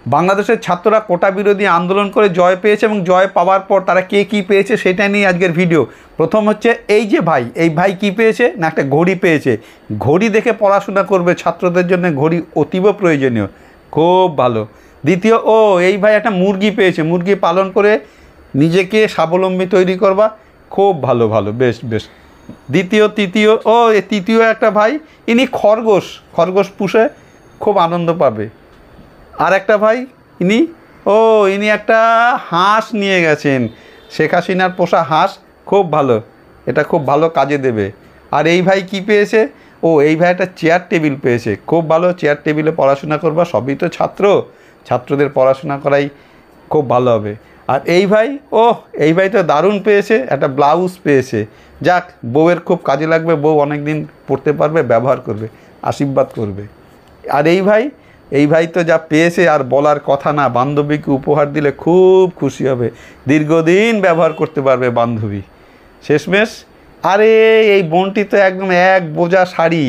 বাংলাদেশের ছাত্ররা কোটা বিরোধী আন্দোলন করে জয় পেয়েছে এবং জয় পাওয়ার পর তারা কে কী পেয়েছে সেটা নিয়ে আজকের ভিডিও। প্রথম হচ্ছে এই যে ভাই, এই ভাই কী পেয়েছে না, একটা ঘড়ি পেয়েছে। ঘড়ি দেখে পড়াশোনা করবে, ছাত্রদের জন্য ঘড়ি অতীব প্রয়োজনীয়, খুব ভালো। দ্বিতীয়, এই ভাই একটা মুরগি পেয়েছে, মুরগি পালন করে নিজেকে স্বাবলম্বী তৈরি করবা, খুব ভালো ভালো, বেশ বেশ। তৃতীয় একটা ভাই, ইনি খরগোশ পুষে খুব আনন্দ পাবে। আর একটা ভাই ইনি একটা হাঁস নিয়ে গেছেন, শেখ হাসিনার পোষা হাঁস, খুব ভালো, এটা খুব ভালো কাজে দেবে। আর এই ভাই কি পেয়েছে, এই ভাই একটা চেয়ার টেবিল পেয়েছে, খুব ভালো, চেয়ার টেবিলে পড়াশোনা করবা, সবই তো ছাত্রদের পড়াশোনা করাই খুব ভালো হবে। আর এই ভাই তো দারুণ পেয়েছে, একটা ব্লাউজ পেয়েছে, যাক, বউয়ের খুব কাজে লাগবে, বউ অনেক দিন পড়তে পারবে, ব্যবহার করবে, আশীর্বাদ করবে। আর এই ভাই তো যা পেয়েছে আর বলার কথা না, বান্ধবীকে উপহার দিলে খুব খুশি হবে, দীর্ঘদিন ব্যবহার করতে পারবে বান্ধবী। শেষমেশ আরে এই বোনটি তো একদম এক বোঝা শাড়ি,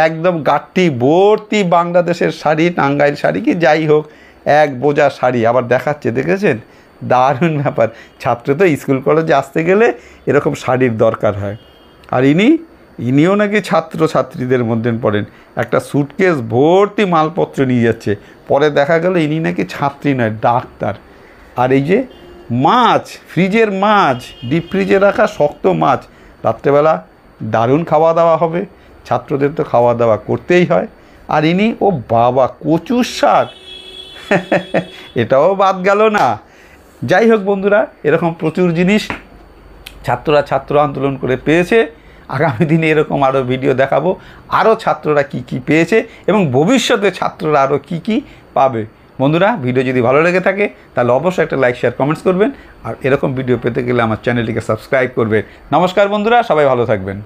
একদম গাঠটি ভর্তি বাংলাদেশের শাড়ি, টাঙ্গাইল শাড়ি কি যাই হোক, এক বোঝা শাড়ি আবার দেখাচ্ছে, দেখেছেন, দারুণ ব্যাপার। ছাত্র তো স্কুল কলেজে আসতে গেলে এরকম শাড়ির দরকার হয়। আর ইনিও নাকি ছাত্রছাত্রীদের মধ্যে পড়েন, একটা সুটকেস ভর্তি মালপত্র নিয়ে যাচ্ছে, পরে দেখা গেল ইনি নাকি ছাত্রী নয়, ডাক্তার। আর এই যে মাছ, ফ্রিজের মাছ, ডিপ ফ্রিজে রাখা শক্ত মাছ, রাত্রেবেলা দারুণ খাওয়া দাওয়া হবে, ছাত্রদের তো খাওয়া দাওয়া করতেই হয়। আর ইনি বাবা, কচুর শাক এটাও বাদ গেল না। যাই হোক বন্ধুরা, এরকম প্রচুর জিনিস ছাত্র আন্দোলন করে পেয়েছে। আগামী দিনে এরকম আরও ভিডিও দেখাবো, আরও ছাত্ররা কি কি পেয়েছে এবং ভবিষ্যতে ছাত্ররা আরও কি কি পাবে। বন্ধুরা, ভিডিও যদি ভালো লেগে থাকে তাহলে অবশ্যই একটা লাইক, শেয়ার, কমেন্টস করবেন। আর এরকম ভিডিও পেতে গেলে আমার চ্যানেলটিকে সাবস্ক্রাইব করবেন। নমস্কার বন্ধুরা, সবাই ভালো থাকবেন।